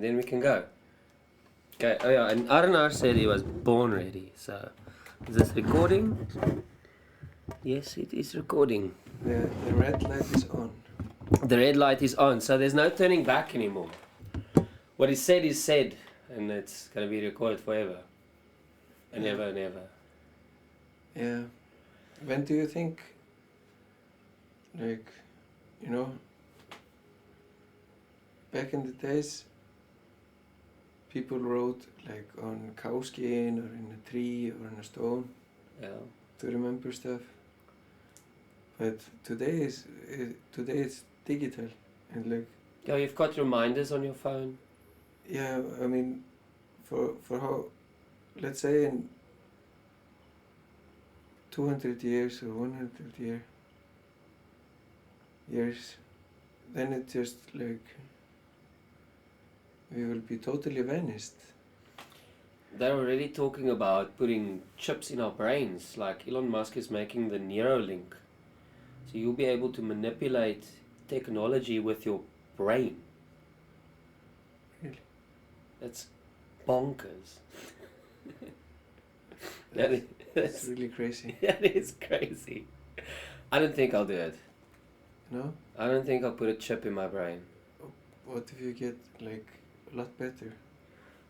Then we can go. Okay, oh yeah, and Arnar said he was born ready, so is this recording? Yes, it is recording. The red light is on. The red light is on, so there's no turning back anymore. What is said, and it's going to be recorded forever. And ever and ever. Yeah. When do you think, like, you know, back in the days, people wrote like on cowskin or in a tree or in a stone to remember stuff. But today it's digital and like. Yeah, you've got reminders on your phone. Yeah, I mean, for how, let's say in 200 years or 100 years, then it just like, we will be totally vanished. They're already talking about putting chips in our brains, like Elon Musk is making the Neuralink. So you'll be able to manipulate technology with your brain. Really? That's bonkers. That's really crazy. That is crazy. I don't think I'll do it. No? I don't think I'll put a chip in my brain. What if you get like a lot better?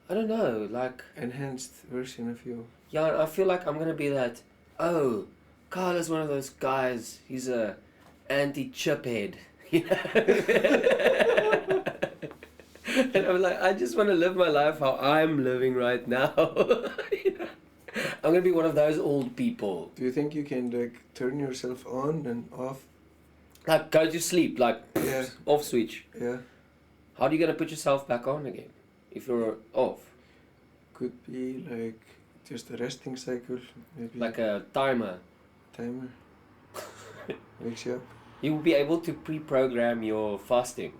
I don't know, like... enhanced version of you. Yeah, I feel like I'm gonna be that, oh, Carl is one of those guys, he's a anti-chip head. You know? And I'm like, I just want to live my life how I'm living right now. You know? I'm gonna be one of those old people. Do you think you can like turn yourself on and off? Like go to sleep, like Yeah. off switch. Yeah. How are you gonna put yourself back on again if you're off? Could be like just a resting cycle, maybe. Like a timer. Timer. Wakes you up. You will be able to pre-program your fasting.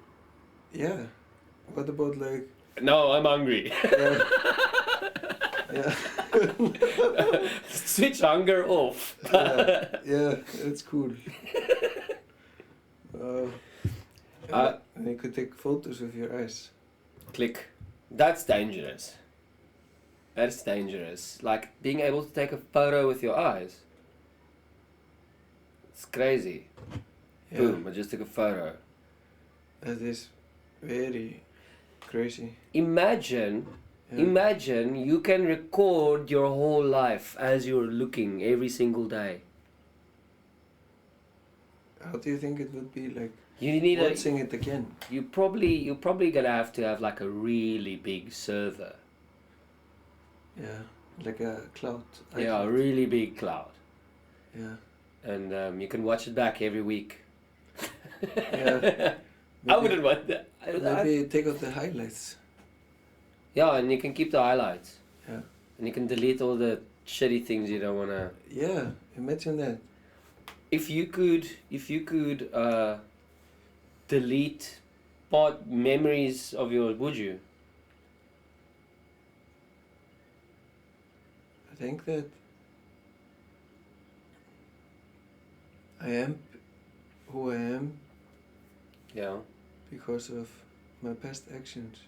Yeah. What about like? No, I'm hungry. Yeah. Yeah. Switch hunger off. Yeah, that's cool. And you could take photos of your eyes. Click. That's dangerous. That's dangerous. Like being able to take a photo with your eyes. It's crazy. Yeah. Boom, I just took a photo. That is very crazy. Imagine you can record your whole life as you're looking every single day. How do you think it would be like? You need watching it again. You're probably gonna have to have like a really big server. Yeah, like a cloud. Yeah, a really big cloud. Yeah. And you can watch it back every week. Yeah. I wouldn't want that. Maybe take out the highlights. Yeah, and you can keep the highlights. Yeah. And you can delete all the shitty things you don't wanna. Yeah, imagine that. If you could delete memories of yours, would you? I think that I am who I am. Yeah. Because of my past actions.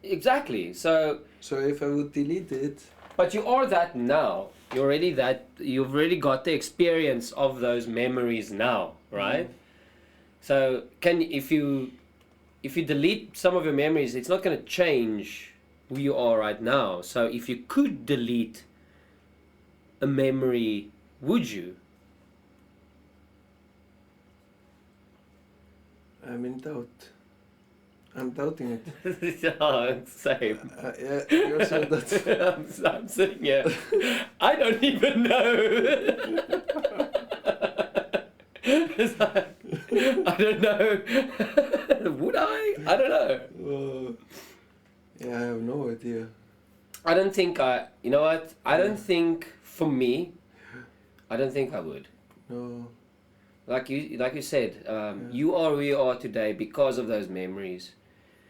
Exactly. So if I would delete it. But you are that now. You've already got the experience of those memories now, right? Mm. So if you delete some of your memories, it's not going to change who you are right now. So if you could delete a memory, would you? I'm in doubt. I'm doubting it. Yeah, same. Yeah, you're so that. I'm sitting here. I don't even know. I don't know. Would I? I don't know. Yeah, I have no idea. I don't think you know what? I don't think, for me, I don't think I would. No. Like you said, you are who you are today because of those memories.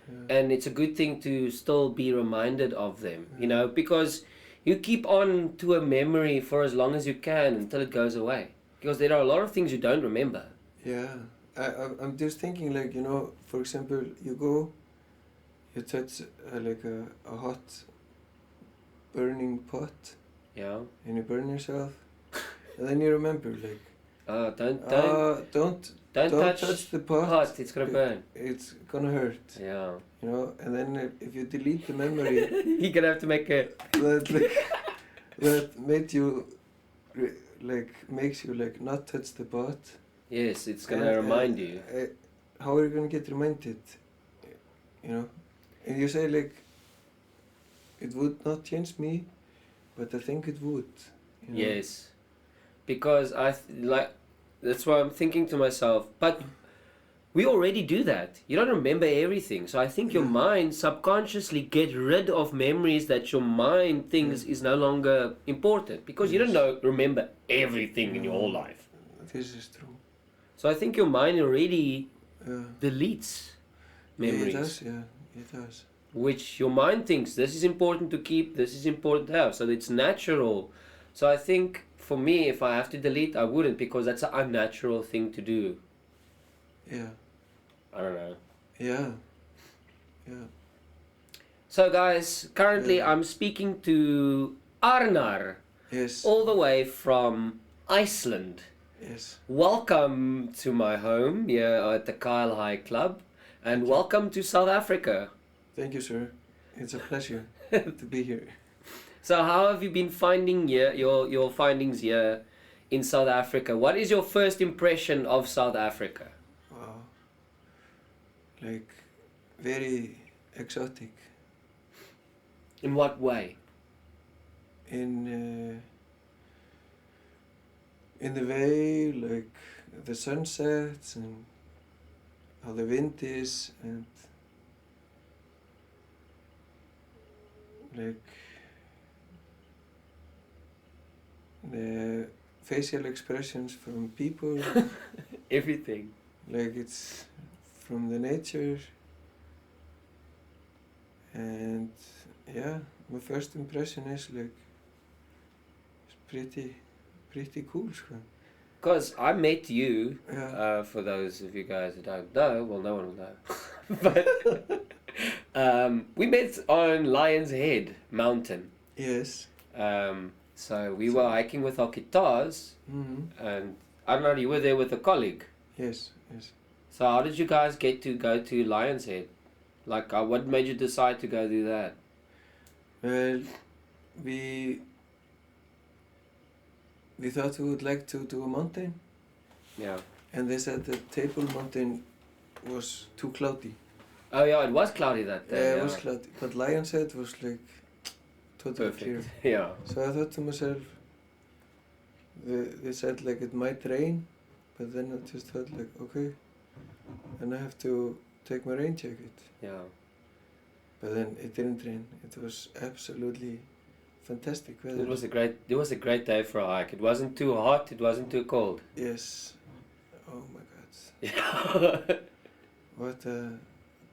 Yeah. And it's a good thing to still be reminded of them, you know, because you keep on to a memory for as long as you can until it goes away. Because there are a lot of things you don't remember. Yeah, I'm just thinking, like, you know, for example, you go you touch like a hot burning pot. Yeah. And you burn yourself. And then you remember like, Don't touch the pot. It's gonna burn. It's gonna hurt. Yeah. You know, and then if you delete the memory, you're gonna have to make a that made you makes you like not touch the pot. Yes, it's gonna remind you. How are you gonna get reminded? You know, and you say like, it would not change me, but I think it would. You know? Yes, because that's why I'm thinking to myself, but we already do that. You don't remember everything, so I think your mind subconsciously get rid of memories that your mind thinks is no longer important, because you don't remember everything in your whole life. This is true. So I think your mind already deletes memories. Yeah, it does. Which your mind thinks this is important to keep, this is important to have, so it's natural. So I think for me, if I have to delete, I wouldn't, because that's an unnatural thing to do. Yeah. I don't know. Yeah. So guys, currently I'm speaking to Arnar. Yes. All the way from Iceland. Yes. Welcome to my home here at the Kyle High Club, and welcome to South Africa. Thank you, sir. It's a pleasure to be here. So how have you been finding your findings here in South Africa? What is your first impression of South Africa? Wow. Like, very exotic. In what way? In the way, like, the sunsets and how the wind is, and like the facial expressions from people. Everything. Like, it's from the nature. And yeah, my first impression is like, it's pretty cool. Because I met you, Yeah. for those of you guys who don't know, well, no one will know, but we met on Lion's Head Mountain. Yes. So we were hiking with our guitars, and I don't know, you were there with a colleague. Yes. So how did you guys get to go to Lion's Head? Like, what made you decide to go do that? Well, we thought we would like to do a mountain. Yeah. And they said the Table Mountain was too cloudy. Oh yeah, it was cloudy that day. Yeah, it was cloudy. But Lion's Head was like totally clear. Yeah. So I thought to myself, they said like it might rain, but then I just thought like, okay, and I have to take my rain jacket. Yeah. But then it didn't rain. It was absolutely fantastic weather. It was a great day for a hike. It wasn't too hot, it wasn't too cold. Yes. Oh my God. Yeah. What a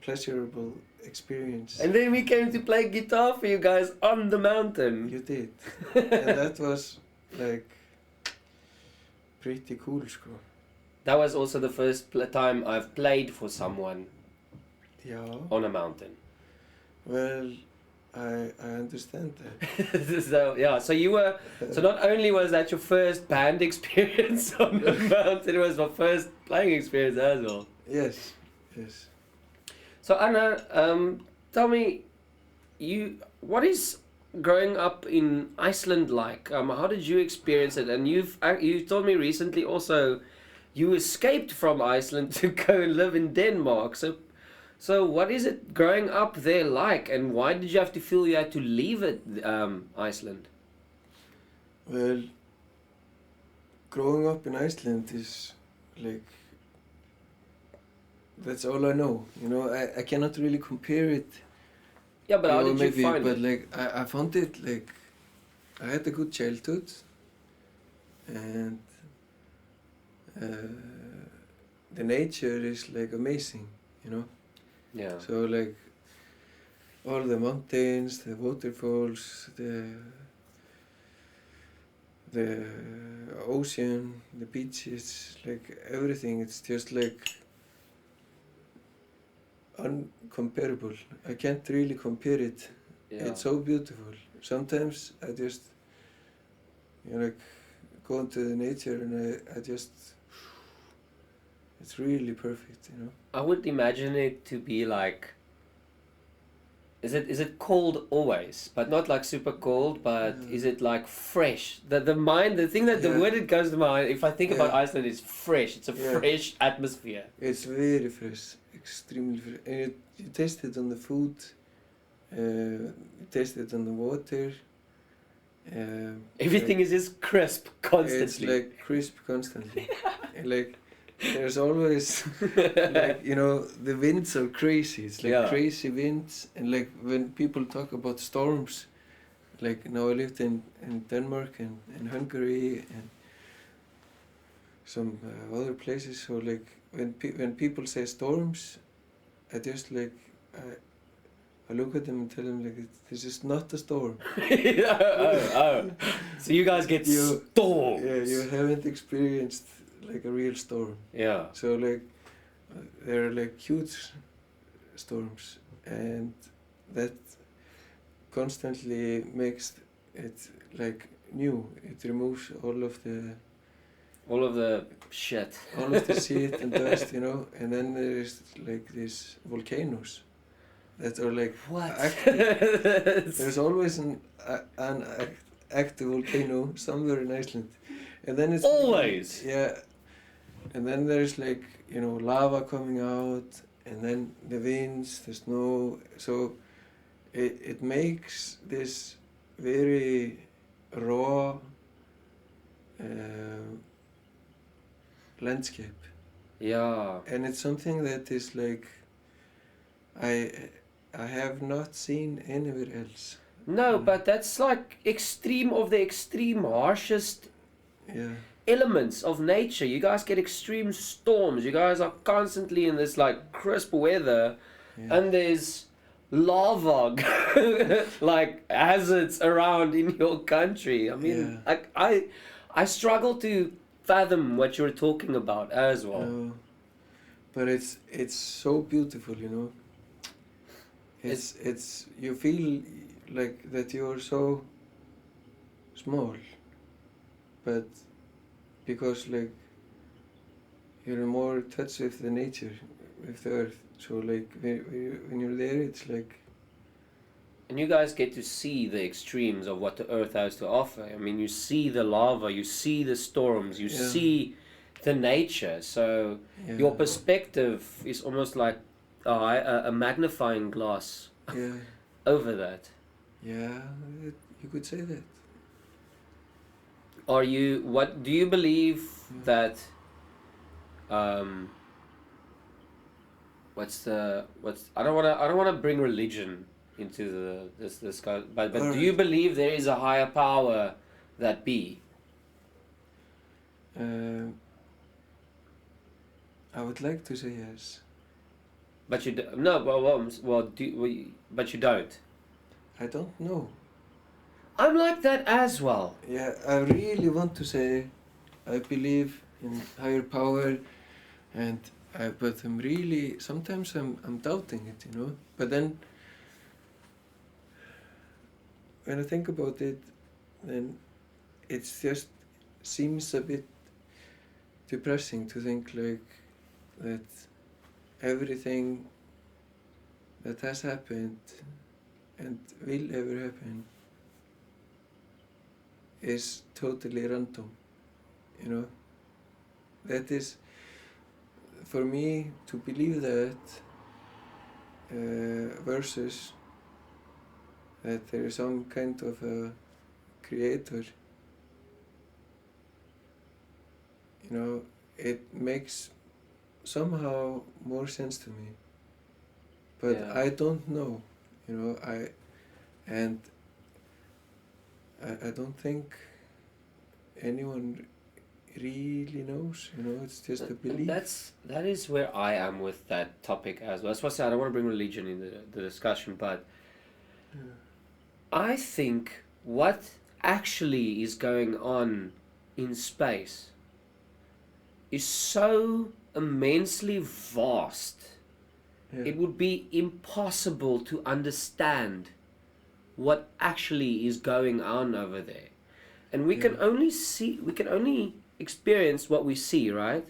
pleasurable experience. And then we came to play guitar for you guys on the mountain. You did. And that was like pretty cool, school. That was also the first time I've played for someone on a mountain. Well, I understand that. So you were, so not only was that your first band experience on the mountain, it was my first playing experience as well. Yes. So Anna, tell me, what is growing up in Iceland like? How did you experience it? And you told me recently also, you escaped from Iceland to go and live in Denmark. So what is it growing up there like, and why did you have to feel you had to leave Iceland? Well, growing up in Iceland is like, that's all I know. You know, I cannot really compare it. Yeah, but how did you find it? But like, I found it like, I had a good childhood, and the nature is like amazing, you know. Yeah. So like, all the mountains, the waterfalls, the ocean, the beaches, like everything. It's just like uncomparable. I can't really compare it. Yeah. It's so beautiful. Sometimes I just, like go into the nature and I just, it's really perfect, I would imagine it to be like, is it cold always, but not like super cold, but is it like fresh? The word that goes to mind, if I think about Iceland, is fresh. It's a fresh atmosphere. It's very fresh, extremely fresh. And you taste it on the food, you taste it on the water. Everything is just crisp constantly. It's like crisp constantly. Like there's always the winds are crazy. It's like crazy winds, and like when people talk about storms, like now I lived in Denmark and in Hungary and some other places. So like when people say storms, I just like I look at them and tell them like this is not a storm. So you guys get storms. Yeah, you haven't experienced like a real storm. Yeah. So like there are like huge storms, and that constantly makes it like new. It removes all of the shit. All of the shit and dust, and then there is like these volcanoes that are like active. There's always an active volcano somewhere in Iceland, and then it's always and then there's like lava coming out, and then the winds, the snow, so it makes this very raw landscape. Yeah. And it's something that is like I have not seen anywhere else. No, but that's like extreme of the extreme, harshest elements of nature. You guys get extreme storms. You guys are constantly in this like crisp weather, and there's lava like hazards around in your country. I mean, I struggle to fathom what you're talking about as well. But it's so beautiful, It's you feel like that you're so small, but because like you're more in touch with the nature, with the earth. So like when you're there, it's like. And you guys get to see the extremes of what the earth has to offer. I mean, you see the lava, you see the storms, you see the nature. So your perspective is almost like a magnifying glass over that. Yeah, you could say that. What do you believe that I don't want to bring religion into this guy, but do you believe there is a higher power that be? I would like to say yes. But you but you don't. I don't know. I'm like that as well. Yeah, I really want to say I believe in higher power, but I'm really sometimes I'm doubting it, But then when I think about it, then it just seems a bit depressing to think like that everything that has happened and will ever happen is totally random, That is, for me to believe that versus that there is some kind of a creator, it makes somehow more sense to me. But I don't know, I don't think anyone really knows, it's just a belief. That is where I am with that topic as well. That's why I said I don't want to bring religion in the discussion, but I think what actually is going on in space is so immensely vast it would be impossible to understand what actually is going on over there. And we can only experience what we see, right?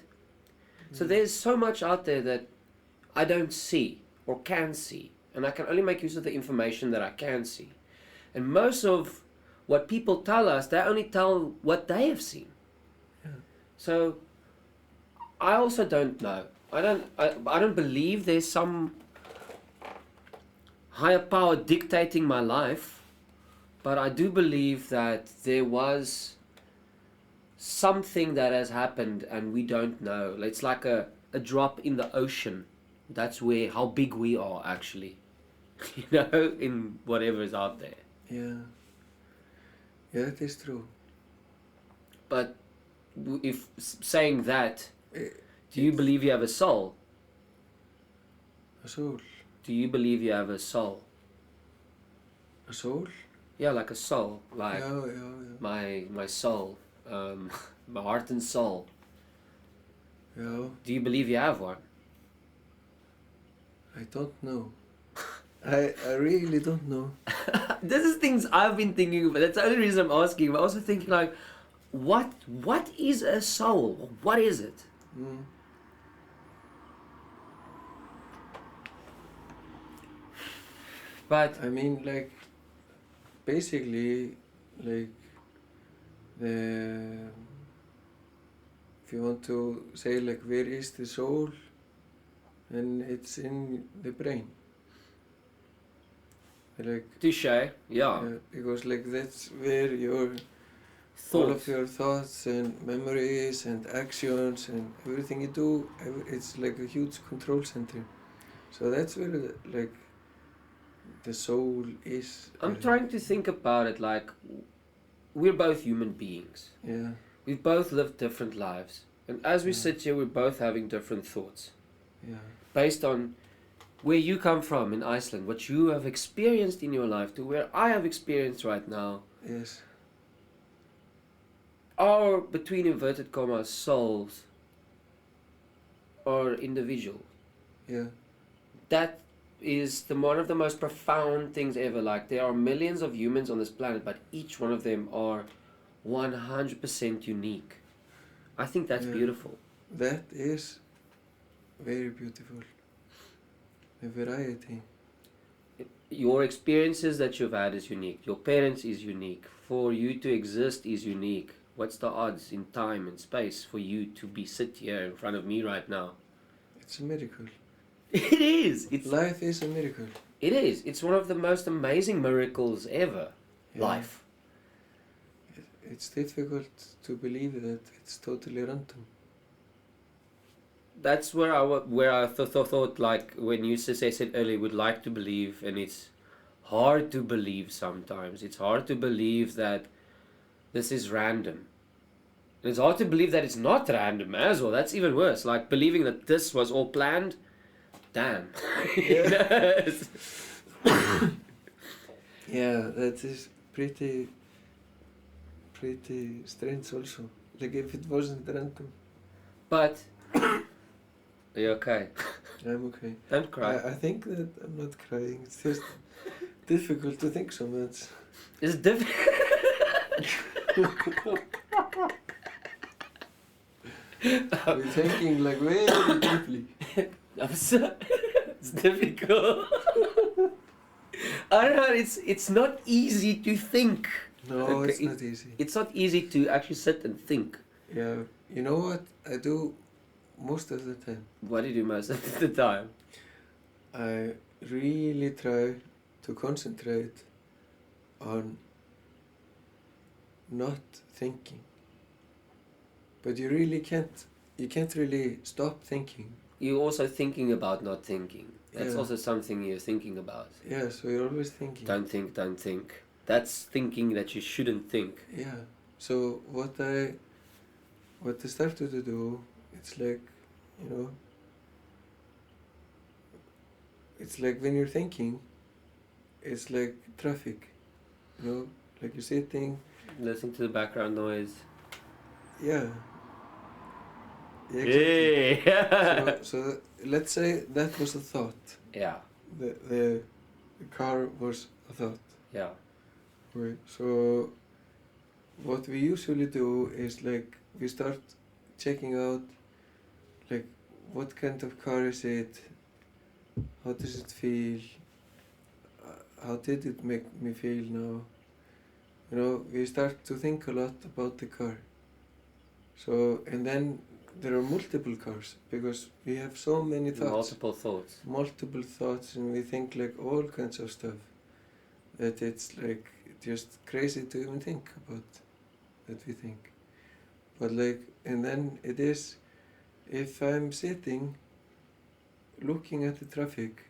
So there's so much out there that I don't see or can see, and I can only make use of the information that I can see. And most of what people tell us, they only tell what they have seen. So I also don't know. I don't believe there's some higher power dictating my life, but I do believe that there was something that has happened and we don't know. It's like a drop in the ocean. That's how big we are actually, in whatever is out there. Yeah, it is true. But if saying that, do you believe you have a soul? A soul? Do you believe you have a soul? A soul? Yeah, like a soul, like yeah. my soul, my heart and soul. Yeah. Do you believe you have one? I don't know. I really don't know. This is things I've been thinking about. That's the only reason I'm asking. I'm also thinking like, what is a soul? What is it? But I mean, like, basically, like, if you want to say, like, where is the soul, and it's in the brain. Like, touché, yeah. Because, like, that's where your all of your thoughts and memories and actions and everything you do, it's like a huge control center. So that's where, like, the soul is. I'm trying to think about it like, we're both human beings. Yeah. We've both lived different lives. And as we sit here, we're both having different thoughts. Yeah. Based on where you come from in Iceland, what you have experienced in your life to where I have experienced right now. Yes. Our, between inverted commas, souls are individual. Yeah. That is one of the most profound things ever. Like, there are millions of humans on this planet, but each one of them are 100% unique. I think that's beautiful. That is very beautiful. The variety. Your experiences that you've had is unique. Your parents is unique. For you to exist is unique. What's the odds in time and space for you to be sit here in front of me right now? It's a miracle. It is. Life is a miracle. It is. It's one of the most amazing miracles ever. Yeah. Life. It's difficult to believe that it's totally random. That's where I thought like when you said earlier, would like to believe, and it's hard to believe sometimes. It's hard to believe that this is random. And it's hard to believe that it's not random as well. That's even worse. Like believing that this was all planned. Damn. Yeah. Yeah, that is pretty strange also. Like if it wasn't random. But are you okay? I'm okay. Don't cry. I think that I'm not crying. It's just difficult to think so much. It's difficult. We're thinking like very deeply. It's difficult. Arnar, it's not easy to think. No, it's not easy. It's not easy to actually sit and think. Yeah, you know what I do most of the time? What do you do most of the time? I really try to concentrate on not thinking. But you really can't really stop thinking. You're also thinking about not thinking. That's also something you're thinking about. Yeah, so you're always thinking. Don't think. That's thinking that you shouldn't think. Yeah. So what I started to do, it's like, you know, it's like when you're thinking, it's like traffic, you know, like you're sitting. Listen to the background noise. Yeah. Exactly. Yeah. So let's say that was a thought. Yeah. The car was a thought. Yeah. Right. So what we usually do is like we start checking out like what kind of car is it, how does it feel, how did it make me feel now. You know, we start to think a lot about the car. So, and then there are multiple cars because we have so many thoughts. Multiple thoughts. Multiple thoughts, and we think like all kinds of stuff that it's like just crazy to even think about that we think. But like, and then it is, if I'm sitting looking at the traffic,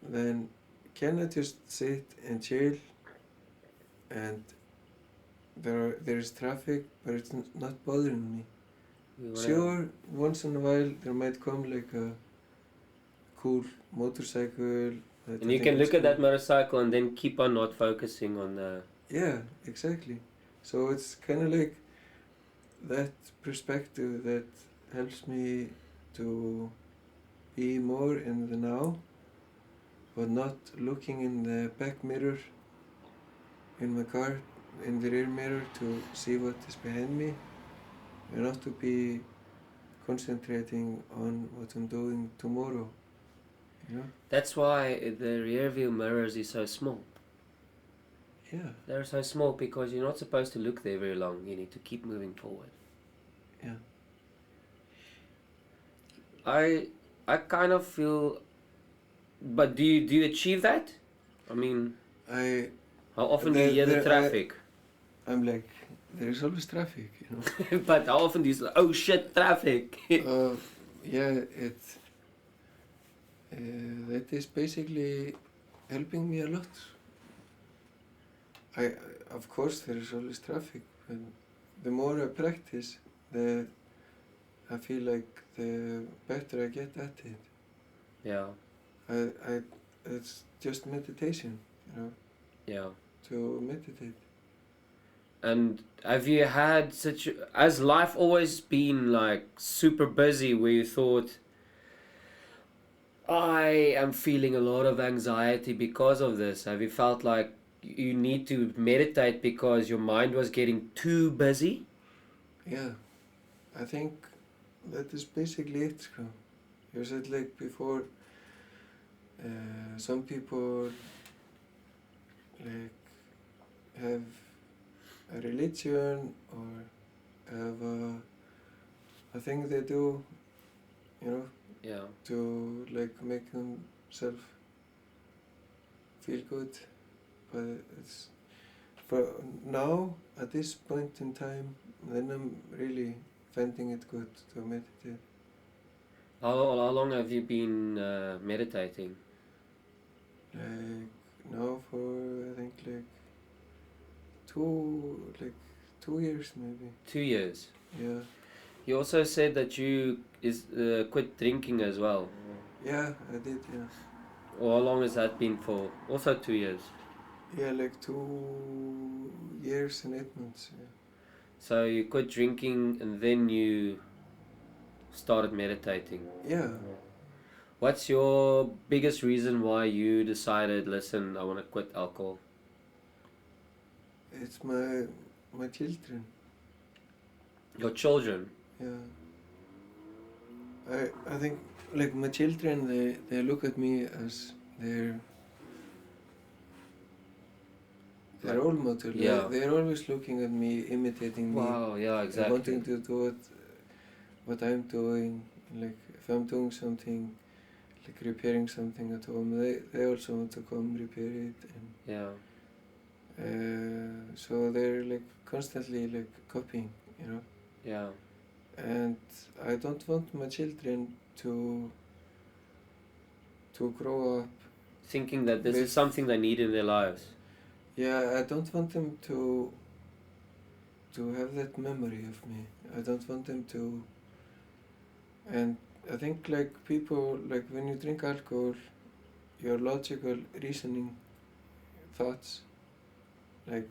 then can I just sit and chill and there is traffic, but it's not bothering me. Sure, once in a while there might come like a cool motorcycle. And you can look at that motorcycle and then keep on not focusing on the... Yeah, exactly. So it's kind of like that perspective that helps me to be more in the now, but not looking in the back mirror in my car, in the rear mirror to see what is behind me, and not to be concentrating on what I'm doing tomorrow. You know? That's why the rear view mirrors is so small. Yeah. They're so small because you're not supposed to look there very long. You need to keep moving forward. Yeah. I kind of feel... But do you achieve that? I mean... How often do you hear the traffic? I'm like, there is always traffic, you know. But how often do you say, oh shit, traffic? Yeah, that is basically helping me a lot. Of course there is always traffic, but the more I practice, I feel like the better I get at it. Yeah. It's just meditation, you know. Yeah. To meditate. And have you had has life always been like super busy where you thought, I am feeling a lot of anxiety because of this? Have you felt like you need to meditate because your mind was getting too busy? Yeah, I think that is basically it. You said like before, some people like have a religion or have a thing they do, you know, yeah, to like make themselves feel good. But it's for now at this point in time, then I'm really finding it good to meditate. How long have you been meditating? Like now for I think like 2 years maybe. 2 years. Yeah. You also said that you quit drinking as well. Yeah, I did. Yeah. Well, how long has that been for? Also 2 years. Yeah, like 2 years and 8 months. Yeah. So you quit drinking and then you started meditating. Yeah. What's your biggest reason why you decided, listen, I want to quit alcohol? It's my children. Your children? Yeah. I think like my children, they look at me as their role model. Yeah. They're always looking at me, imitating me. Wow, yeah, exactly. Wanting to do what I'm doing. Like if I'm doing something, like repairing something at home, they also want to come repair it. And yeah. So they're like constantly like copying, you know. Yeah. And I don't want my children to grow up thinking that this is something they need in their lives. Yeah, I don't want them to have that memory of me. I don't want them to. And I think like people, like when you drink alcohol, your logical reasoning thoughts, like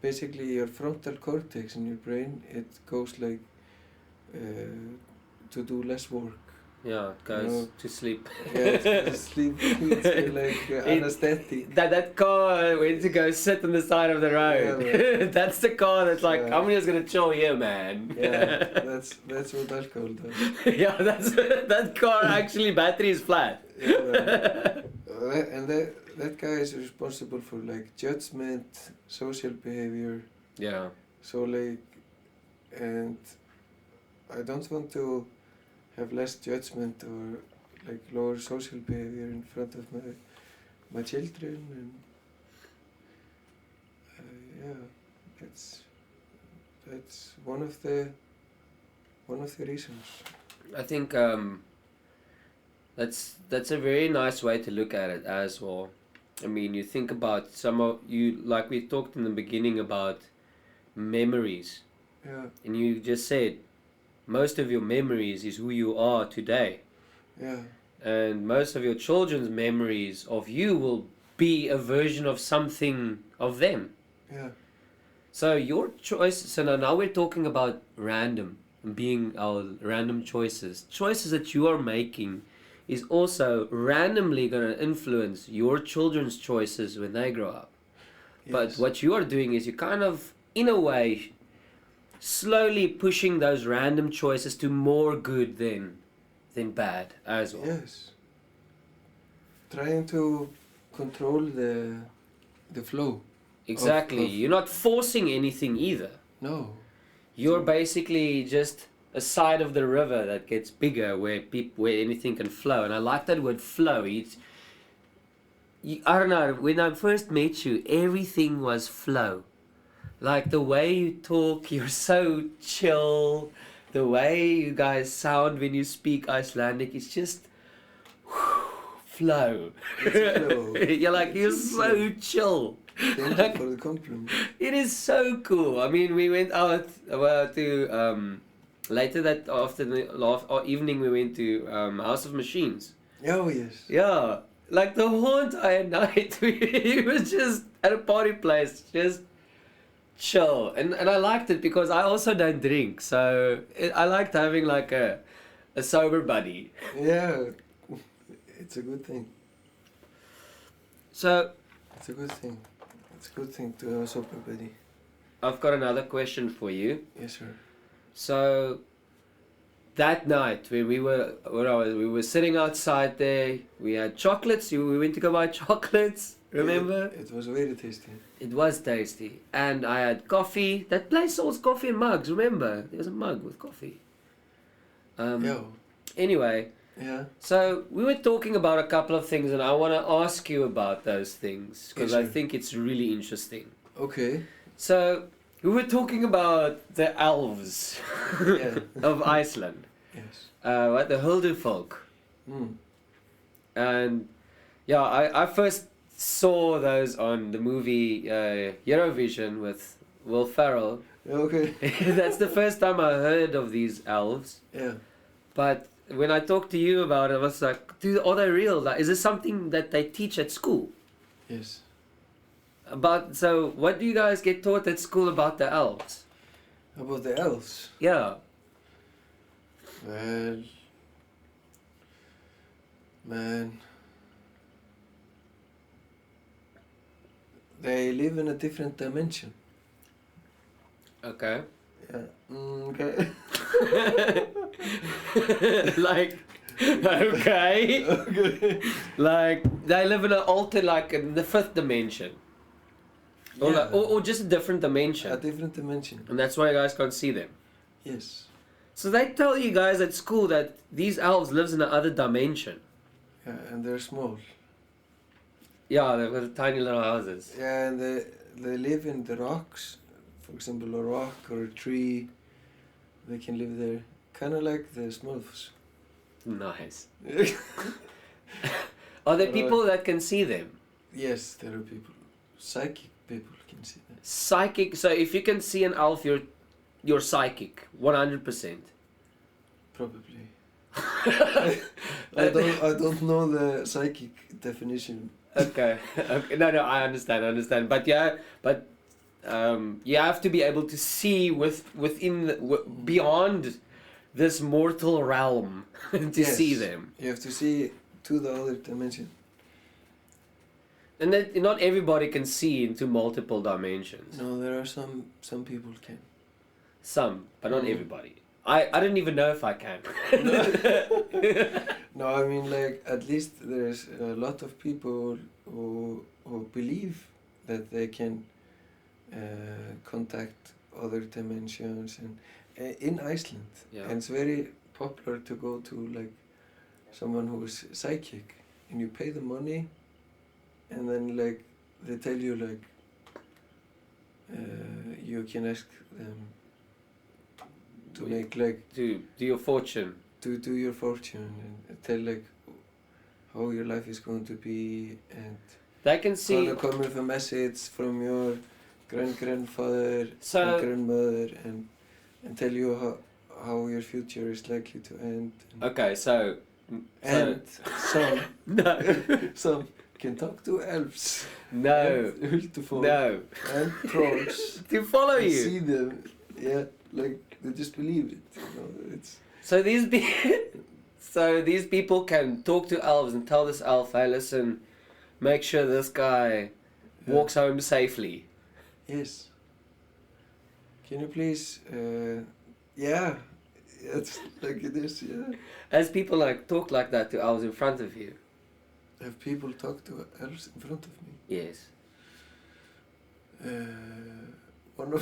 basically your frontal cortex in your brain, it goes like to do less work. Yeah, it goes to sleep. Yeah, to sleep. It's like anesthetic. That car went to go sit on the side of the road. Yeah, that's the car that's like, I'm just gonna chill here, man. Yeah, that's what alcohol does. Yeah, that car actually battery is flat. Yeah, and that guy is responsible for like judgment, social behavior. Yeah. So like, and I don't want to have less judgment or like lower social behavior in front of my children, and yeah, that's one of the reasons. I think that's a very nice way to look at it as well. I mean, you think about like we talked in the beginning about memories. Yeah. And you just said most of your memories is who you are today. Yeah. And most of your children's memories of you will be a version of something of them. Yeah. So your choice, so now we're talking about random, being our random choices. Choices that you are making is also randomly going to influence your children's choices when they grow up. Yes. But what you are doing is you kind of, in a way, slowly pushing those random choices to more good than bad as well. Yes. Trying to control the flow. Exactly. You're not forcing anything either. No. You're basically just a side of the river that gets bigger where anything can flow. And I like that word flow. Arnar, when I first met you, everything was flow. Like the way you talk, you're so chill. The way you guys sound when you speak Icelandic, it's just flow. Flow. You're so chill. Thank you for the compliment. It is so cool. I mean, we went out to later that evening we went to House of Machines. Oh yes. Yeah, like the whole entire night we was just at a party place, just chill, and I liked it because I also don't drink, so I liked having like a sober buddy. Yeah, it's a good thing. So it's a good thing. It's a good thing to have a sober buddy. I've got another question for you. Yes, sir. So that night when we were sitting outside there, we had chocolates. We went to go buy chocolates. Remember? It was very tasty. It was tasty. And I had coffee. That place sells coffee in mugs, remember? There was a mug with coffee. Anyway. Yeah. So we were talking about a couple of things and I want to ask you about those things because I think it's really interesting. Okay. So we were talking about the elves of Iceland. Yes. The Huldufolk. Mm. And yeah, I first saw those on the movie Eurovision with Will Ferrell. Okay. That's the first time I heard of these elves. Yeah. But when I talked to you about it, I was like, dude, are they real? Like, is this something that they teach at school? Yes. So what do you guys get taught at school about the elves? About the elves? Yeah. Well, man, they live in a different dimension. Okay. Yeah. Okay. Like, okay. Okay. Like, they live in in the fifth dimension. Yeah. Or just a different dimension. A different dimension. And that's why you guys can't see them. Yes. So they tell you guys at school that these elves lives in another dimension. Yeah, and they're small. Yeah, they've got tiny little houses. Yeah, and they live in the rocks. For example, a rock or a tree. They can live there. Kind of like the Smurfs. Nice. Are there people that can see them? Yes, there are people. Psychic people can see them. Psychic. So if you can see an elf, you're psychic, 100%. Probably. I don't know the psychic definition. Okay. No, I understand. But yeah, you have to be able to see beyond this mortal realm to see them. You have to see to the other dimension. And that not everybody can see into multiple dimensions. No, there are some people can. Some, but not everybody. I don't even know if I can. No, I mean, like, at least there's a lot of people who believe that they can contact other dimensions, and in Iceland, and it's very popular to go to like someone who's psychic, and you pay the money, and then like they tell you like you can ask them to make like to do your fortune. To do your fortune and tell like how your life is going to be, and they can see gonna come with a message from your grandfather so, and grandmother, and tell you how your future is likely to end. Okay, so some no. some can talk to elves. No. And Huldufolk. No. And trolls. To follow and you. See them. Yeah, like they just believe it. You know, it's. So these people can talk to elves and tell this elf, hey, listen, make sure this guy walks home safely. Yes. Can you please? Yeah, it's like it is. Yeah. As people like talk like that to elves in front of you. Have people talked to elves in front of me? Yes. One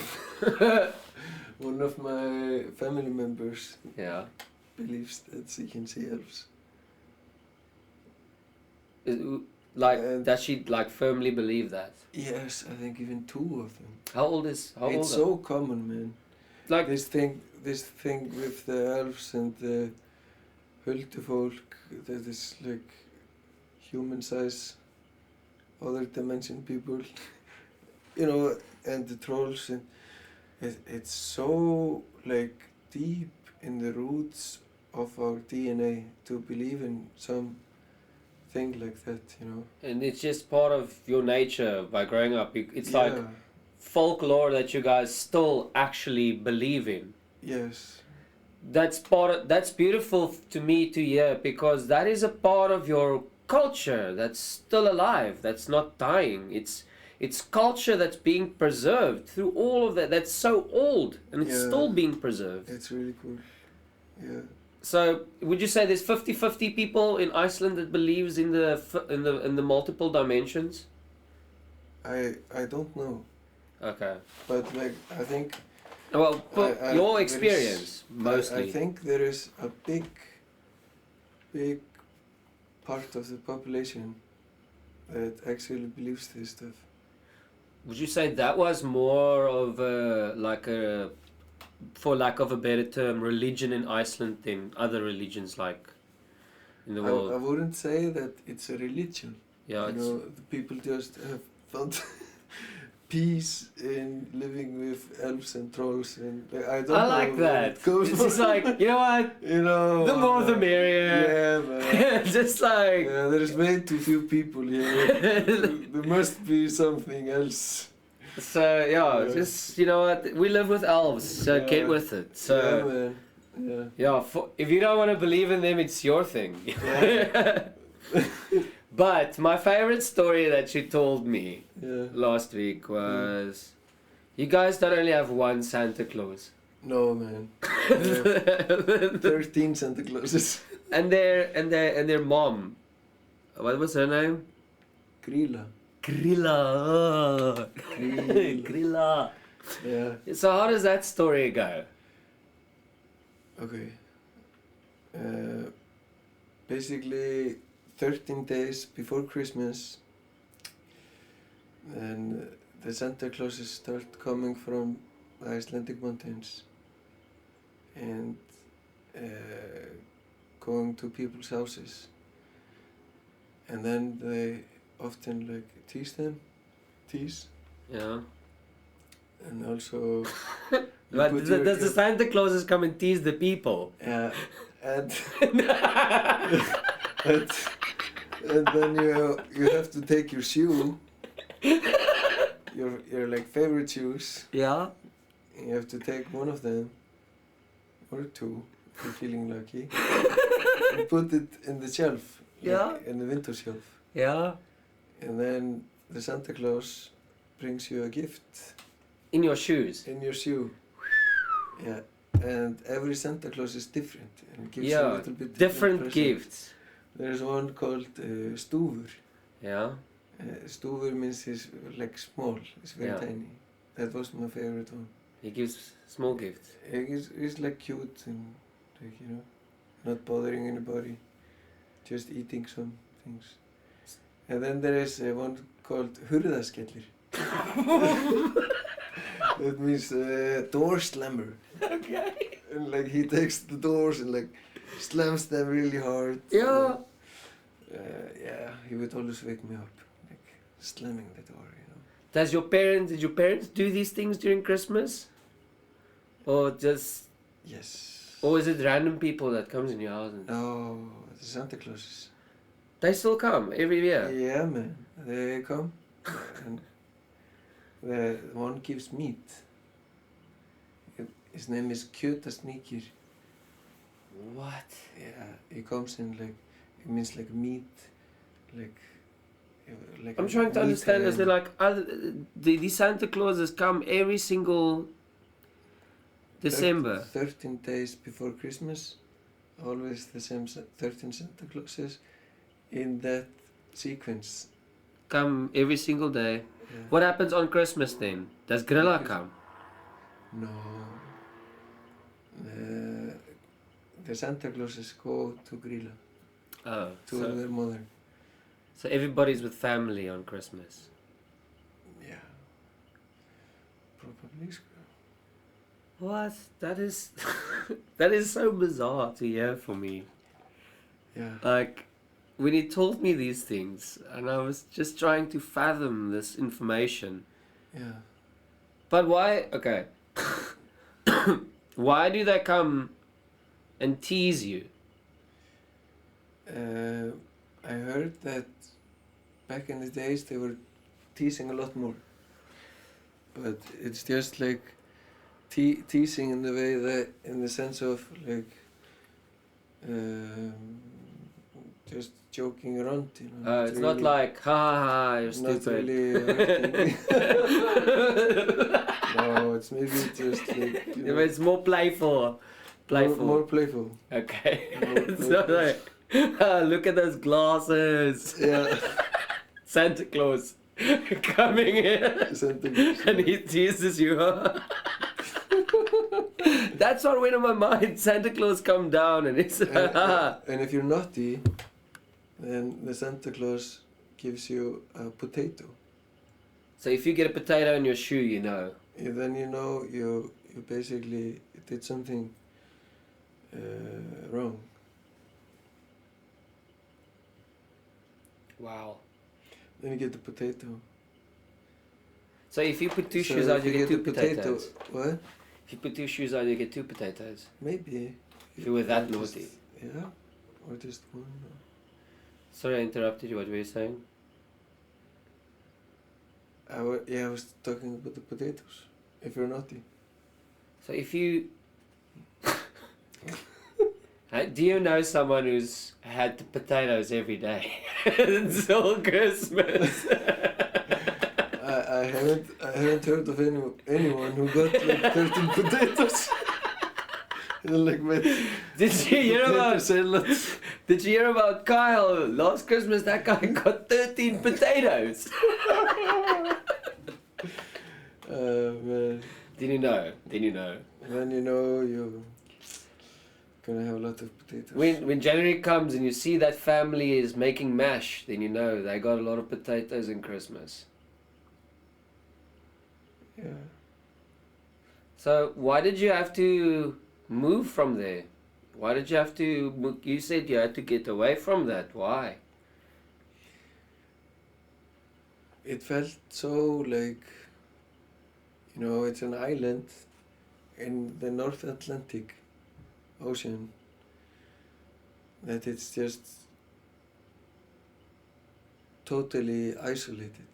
of my family members. Yeah. Believes that she can see elves. Does she like firmly believe that? Yes, I think even two of them. How old? It's so common, man. Like this thing with the elves and the Huldufolk, that is like human size, other dimension people, you know, and the trolls, and it's so like deep in the roots of our DNA to believe in some thing like that, you know. And it's just part of your nature by growing up. It's like folklore that you guys still actually believe in. Yes. That's beautiful to me to hear, because that is a part of your culture that's still alive, that's not dying. It's culture that's being preserved through all of that. That's so old and it's still being preserved. It's really cool. Yeah. So would you say there's 50-50 people in Iceland that believes in the multiple dimensions? I don't know. Okay. But like I think. Well, your experience mostly. I think there is a big part of the population that actually believes this stuff. Would you say that was more of for lack of a better term, religion in Iceland than other religions like in the world? I wouldn't say that it's a religion. Yeah, you know, the people just have found peace in living with elves and trolls, and I like that. It's just like, you know what? You know, the more the merrier. Yeah, man. Just like there's way too few people here. There must be something else. So just you know what? We live with elves, so get with it. So man. If you don't want to believe in them, it's your thing. But my favorite story that you told me last week was, you guys don't only have one Santa Claus. No, man. 13 Santa Clauses. And their mom, what was her name? Grilla. Grilla. Yeah. So how does that story go? Okay. Basically 13 days before Christmas, and the Santa Clauses start coming from the Icelandic mountains and going to people's houses, and then they often like tease. Yeah. And also. But does the Santa Clauses come and tease the people? Yeah, and then you have to take your shoe, your like favorite shoes. Yeah. And you have to take one of them, or two, you're feeling lucky. You put it in the shelf, like in the window shelf. Yeah. And then the Santa Claus brings you a gift. In your shoes? In your shoe. Yeah. And every Santa Claus is different and gives you a little bit different gifts. There's one called stúfur. Yeah. Stúfur means it's like small, it's very tiny. That was my favorite one. He gives small gifts. He's like cute and like, you know, not bothering anybody, just eating some things. And then there is one called hurðaskellir. That means door slammer. Okay. And like he takes the doors and like slams them really hard. Yeah. Yeah, he would always wake me up, like slamming the door, you know. Did your parents do these things during Christmas? Or just... Yes. Or is it random people that comes in your house? No, the Santa Clauses. They still come every year? Yeah, man. They come. And the one gives meat. His name is Kjötasníkir. What? Yeah, he comes in like, it means like meat, like I'm trying to understand, is it like, the Santa Clauses come every single December? 13 days before Christmas, always the same 13 Santa Clauses in that sequence. Come every single day. Yeah. What happens on Christmas then? Does Grilla come? No. The Santa Clauses go to Grilla. Oh. To their mother. So everybody's with family on Christmas? Yeah. Probably. What? That is... that is so bizarre to hear for me. Yeah. Like, when he told me these things, and I was just trying to fathom this information. Yeah. But why... Okay. Why do they come and tease you? I heard that back in the days they were teasing a lot more. But it's just like teasing in the way that, in the sense of like, just joking around, you know. It's not like, ha ha ha, you're not stupid. really No, it's maybe just like, you know, It's more playful. More playful. Okay. More It's not like, look at those glasses. Yeah. Santa Claus coming in. Santa Claus. And he teases you. That's what went in my mind. Santa Claus come down and it's and if you're naughty, then the Santa Claus gives you a potato. So if you get a potato in your shoe, you know. Yeah, then you know you basically did something wrong. Wow. Then you get the potato. So if you put two shoes out, you get two potatoes. What? If you put two shoes out, you get two potatoes. Maybe. If you were that naughty. Yeah, or just one. Sorry I interrupted you, what were you saying? I was talking about the potatoes. If you're naughty. So if you... Do you know someone who's had the potatoes every day until Christmas? I haven't heard of anyone who got like 13 potatoes. Like Did you hear about salad? Did you hear about Kyle? Last Christmas that guy got 13 potatoes. Man. Did you know? Did you know? Then you know you're gonna have a lot of potatoes. When January comes and you see that family is making mash, then you know they got a lot of potatoes in Christmas. Yeah. So why did you have to move from there? Why did you have to... You said you had to get away from that. Why? It felt so like, you know, it's an island in the North Atlantic Ocean that it's just totally isolated.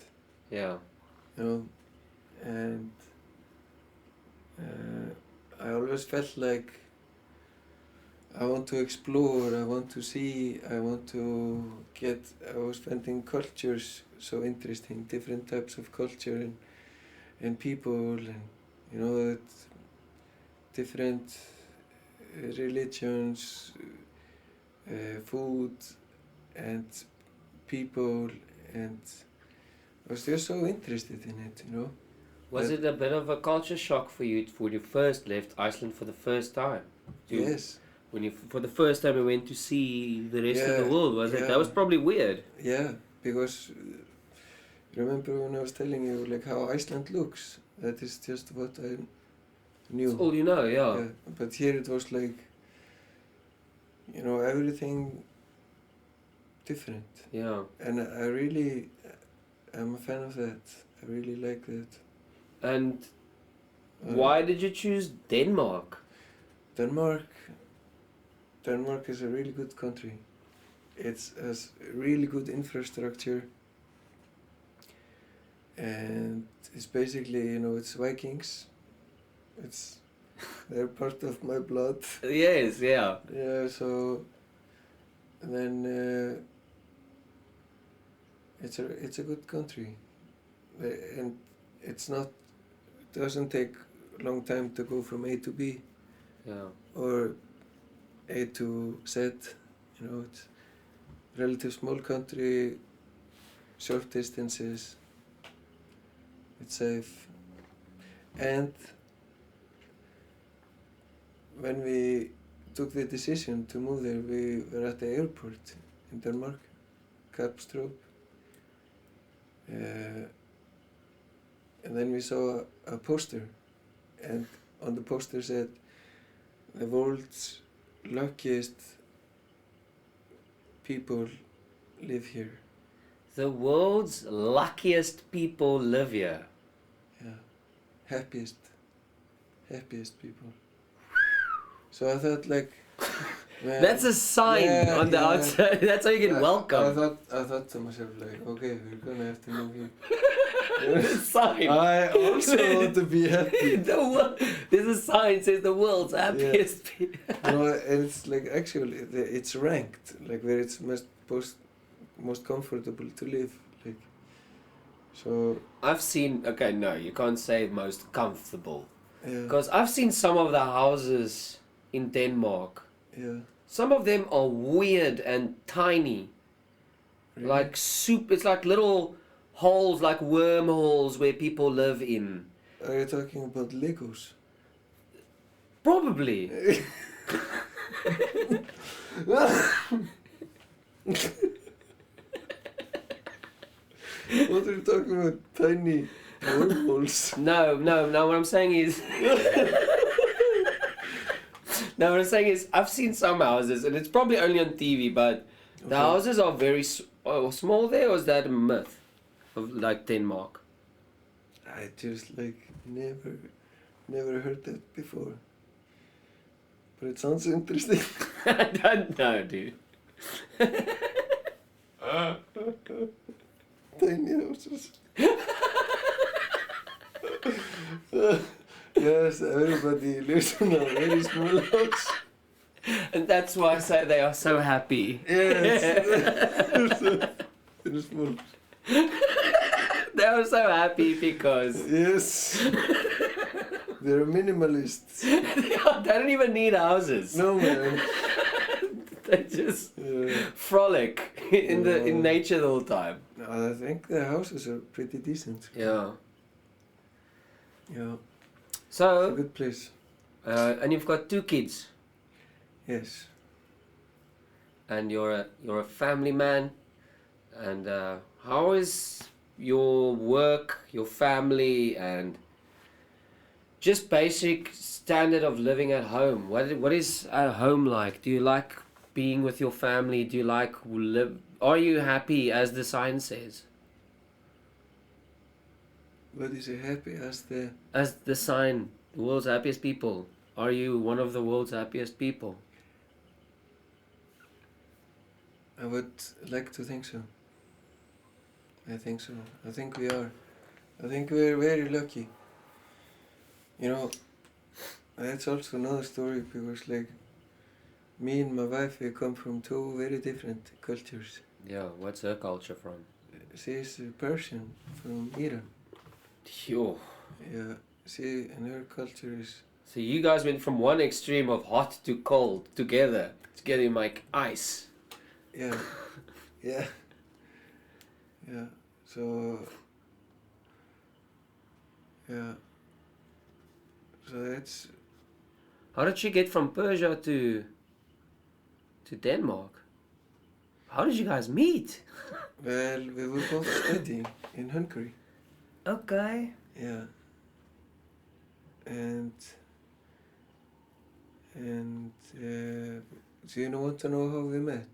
Yeah. You know, and I always felt like I want to explore, I want to see, I want to get, I was finding cultures so interesting, different types of culture and people and, you know, that different religions, food and people, and I was just so interested in it, you know. Was it a bit of a culture shock for you first left Iceland for the first time? Yes. When you for the first time you went to see the rest of the world, was it? That was probably weird. Yeah, because remember when I was telling you like how Iceland looks? That is just what I knew. That's all you know, yeah. But here it was like, you know, everything different. Yeah. And I really, I'm a fan of that. I really like that. And why did you choose Denmark? Denmark is a really good country. It has really good infrastructure. And it's basically, you know, it's Vikings. They're part of my blood. Yes, yeah. Yeah, so then it's a good country, and doesn't take a long time to go from A to B. Yeah. Or A to Z. You know, it's a relative small country, short distances. It's safe, and when we took the decision to move there, we were at the airport in Denmark, Kastrup, and then we saw a poster, and on the poster said, "The world's luckiest people live here." The world's luckiest people live here. Yeah, happiest people. So I thought, like, man, that's a sign on the outside. That's how you get welcome. I thought to myself, like, okay, we're gonna have to move here. There's a sign. I also want to be happy. There's a sign that says the world's happiest people. No, and it's like actually it's ranked like where it's most comfortable to live. Like, so I've seen. Okay, no, you can't say most comfortable. Yeah. Because I've seen some of the houses in Denmark. Yeah. Some of them are weird and tiny. Really? Like it's like little holes, like wormholes where people live in. Are you talking about Legos? Probably. What are you talking about? Tiny wormholes? No, what I'm saying is... No, what I'm saying is, I've seen some houses, and it's probably only on TV, but the houses are very small there, or is that a myth of, like, Denmark? I just, like, never heard that before. But it sounds interesting. I don't know, dude. Tiny houses. Yes, everybody lives in a very small house. And that's why I say they are so happy. Yes. They're small. They are so happy because... Yes. They're minimalists. They don't even need houses. No, man. They just frolic in nature the whole time. No, I think the houses are pretty decent. Yeah. Yeah. So, it's a good place. And you've got 2 kids. Yes. And you're a family man. And how is your work, your family, and just basic standard of living at home? What is at home like? Do you like being with your family? Do you like live? Are you happy, as the sign says? What is it, happy as the sign, the world's happiest people? Are you one of the world's happiest people? I would like to think so. I think so. I think we are. I think we're very lucky. You know, that's also another story because, like, me and my wife, we come from two very different cultures. Yeah, what's her culture from? She's Persian from Iran. Yo. Yeah, and her culture is... So you guys went from one extreme of hot to cold together to getting like ice. Yeah, yeah, yeah. So, yeah. So that's... How did you get from Persia to Denmark? How did you guys meet? Well, we were both studying in Hungary. Okay. Yeah. And do you want to know how we met?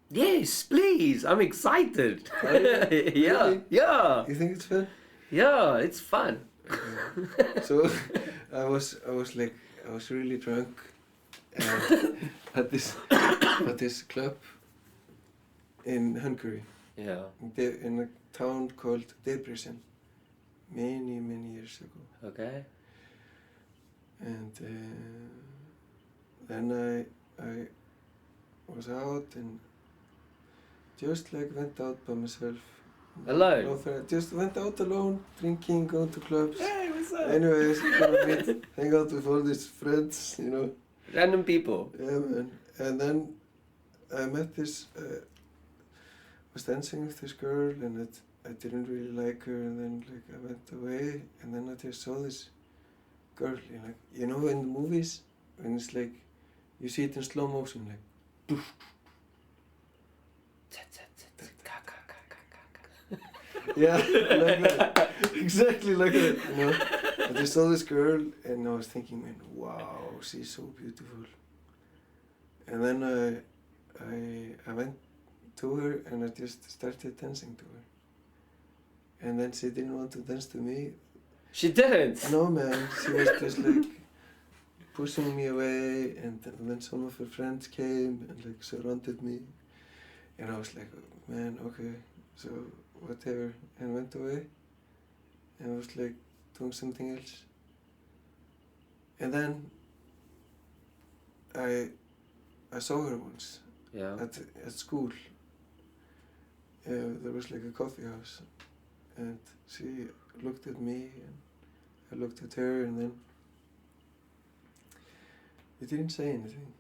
Yes, please. I'm excited. Yeah, Really? yeah, You think it's fun? yeah. It's fun. Okay. So I was really drunk at this club in Hungary. Yeah. In a town called Debrecen, many years ago. Okay. And then I was out and just like went out by myself. Alone? No friend, just went out alone, drinking, going to clubs. Hey, what's up? Anyways, hang out with all these friends, you know. Random people. Yeah, man. And then I met this, was dancing with this girl and I didn't really like her, and then like I went away and then I just saw this girl, you know in the movies when it's like you see it in slow motion, like poof. Yeah, like that. Exactly like that, you know. I just saw this girl and I was thinking, man, wow, she's so beautiful. And then I went to her and I just started dancing to her. And then she didn't want to dance to me. She didn't? No, man. She was just like pushing me away, and then some of her friends came and like surrounded me. And I was like, man, okay, so whatever. And went away and I was like doing something else. And then I saw her once. Yeah. At school. There was like a coffee house and she looked at me and I looked at her, and then we didn't say anything,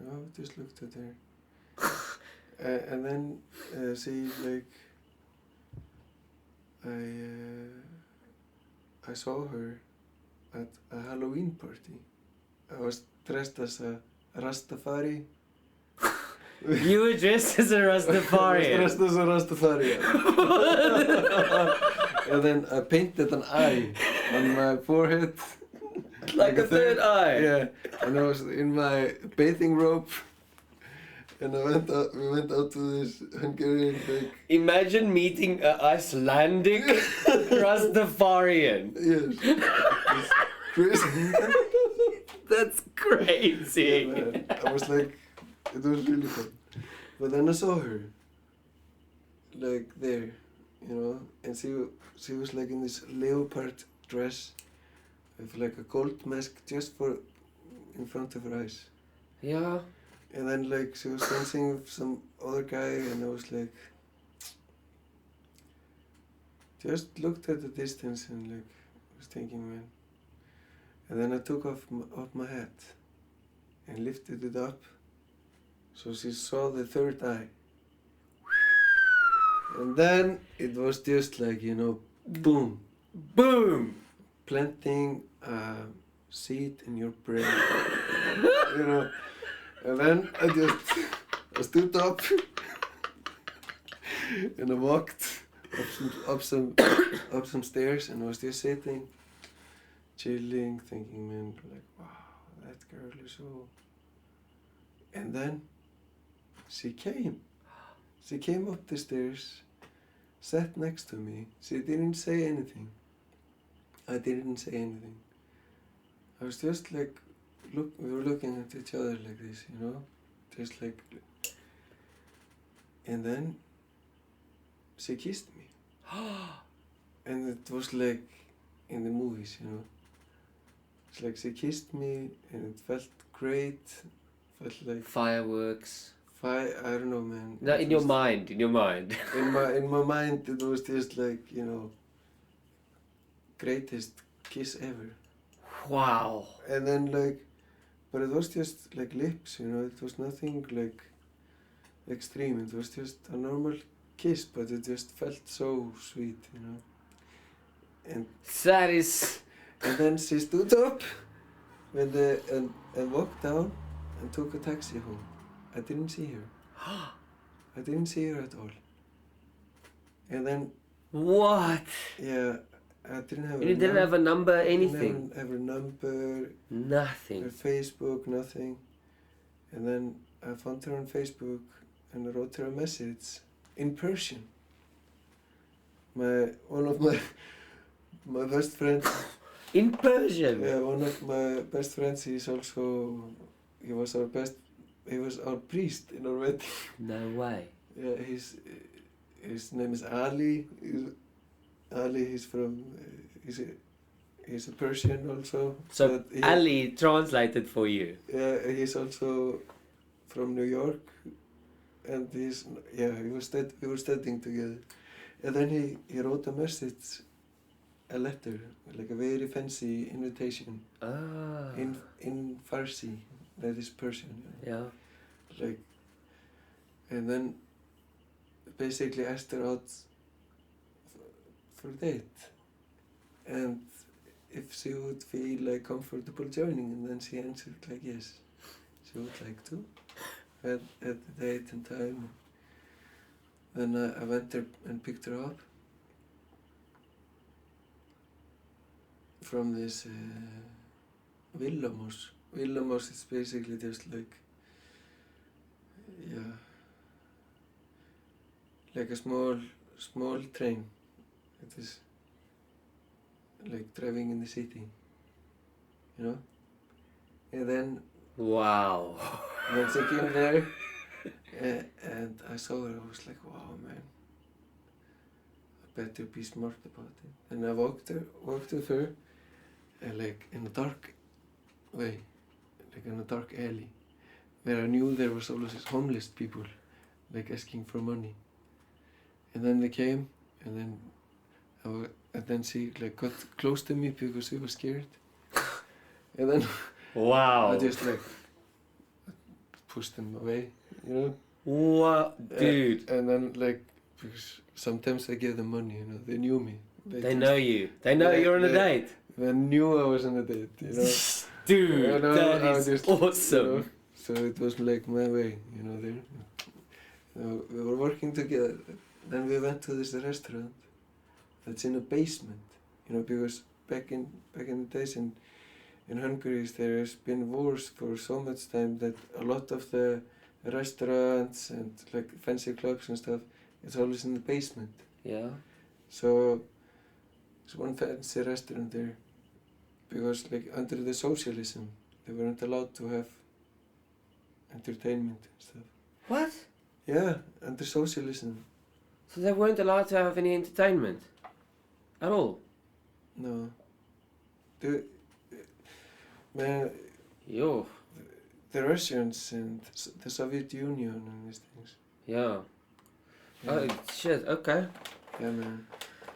you know, just looked at her. And then she like, I saw her at a Halloween party. I was dressed as a Rastafari. You were dressed as a Rastafarian? I was dressed as a Rastafarian. And then I painted an eye on my forehead. Like a third eye? Yeah. And I was in my bathing robe. And we went out to this Hungarian like... Imagine meeting an Icelandic Rastafarian. Yes. It's crazy. That's crazy. Yeah, man. I was like, it was really fun. But then I saw her, like there, you know, and she was like in this leopard dress with like a gold mask just for in front of her eyes. Yeah. And then like she was dancing with some other guy, and I was like, just looked at the distance and like was thinking, man. And then I took off my hat and lifted it up, so she saw the third eye. And then it was just like, you know, boom, boom, planting a seed in your brain, you know. And then I stood up and I walked up some stairs, and I was just sitting, chilling, thinking, man, like, wow, that girl is so... And then she came up the stairs, sat next to me. She didn't say anything. I didn't say anything. I was just like, we were looking at each other like this, you know, just like, and then she kissed me. And it was like in the movies, you know. It's like she kissed me and it felt great, felt like fireworks. I don't know, man. No, in your mind. in my mind, it was just like, you know, greatest kiss ever. Wow. And then like, but it was just like lips, you know. It was nothing like extreme. It was just a normal kiss, but it just felt so sweet, you know. And That is. and then she stood up and walked down and took a taxi home. I didn't see her. I didn't see her at all. And then What? yeah, I didn't have. You didn't have a number, anything. Didn't have her number. Nothing. Her Facebook, nothing. And then I found her on Facebook and I wrote her a message in Persian. One of my best friends. In Persian? Yeah, one of my best friends. He was our priest in our wedding. No way. Yeah, his name is Ali. He's from. He's a Persian also. So Ali translated for you. Yeah, he's also from New York, and we were studying together, and then he wrote a message, a letter, like a very fancy invitation. Ah. In Farsi, that is Persian. You know? Yeah. Like, and then basically asked her out for a date, and if she would feel like comfortable joining, and then she answered like yes, she would like to. At the date and time. Then I went there and picked her up from this Villamos. Villamos is basically just like, yeah, like a small train. It is like driving in the city, you know? And then wow. then she came there and I saw her. I was like, wow, man, I better be smart about it. And I walked with her like in a dark way, like in a dark alley, where I knew there was always homeless people like asking for money. And then they came, and then she like got close to me because she was scared. And then wow. I just like pushed them away, you know. What, dude? And then like, because sometimes I give them money, you know. They knew me. They know you. They know you're on a date. They knew I was on a date, you know. Dude, that is just, awesome. You know, so it was like my way, you know. There, we were working together. Then we went to this restaurant that's in a basement, you know, because back in the days in Hungary there has been wars for so much time that a lot of the restaurants and like fancy clubs and stuff, it's always in the basement. Yeah. So there's one fancy restaurant there, because like under the socialism they weren't allowed to have entertainment and stuff. What? Yeah, under socialism. So they weren't allowed to have any entertainment? At all? No. Yo. The Russians and the Soviet Union and these things. Yeah. Oh, shit, okay. Yeah, man.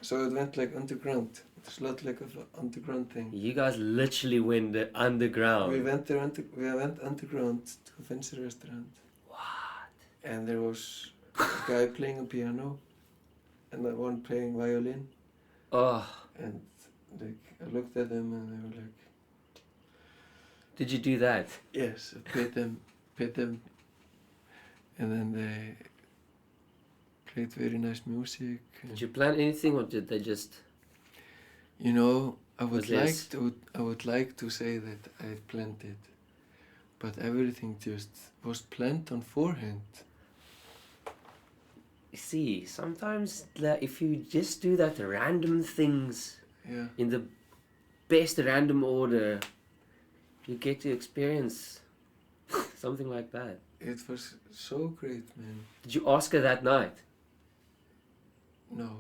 So it went like underground. There's a lot like of an underground thing. You guys literally went underground. We went underground to a fancy restaurant. What? And there was a guy playing a piano and one playing violin. Oh. And like I looked at them and they were like, did you do that? yes, I paid them, and then they played very nice music. Did you plan anything, or did they just? You know, I would like to say that I planned it, but everything just was planned on forehand. See, sometimes if you just do that random things in the best random order, you get to experience something like that. It was so great, man. Did you ask her that night? No.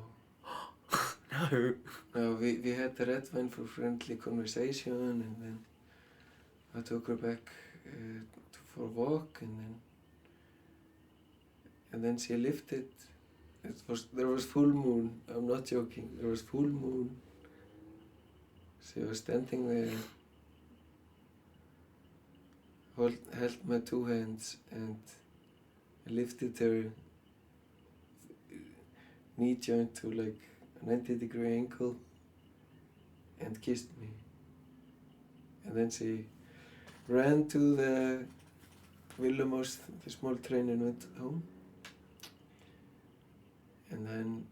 No. No, we had the red wine for friendly conversation, and then I took her back for a walk, and then she lifted. There was full moon. I'm not joking. There was full moon. She was standing there, held my two hands, and I lifted her knee joint to like a 90-degree angle and kissed me. And then she ran to the Villamós, the small train, and went home. And then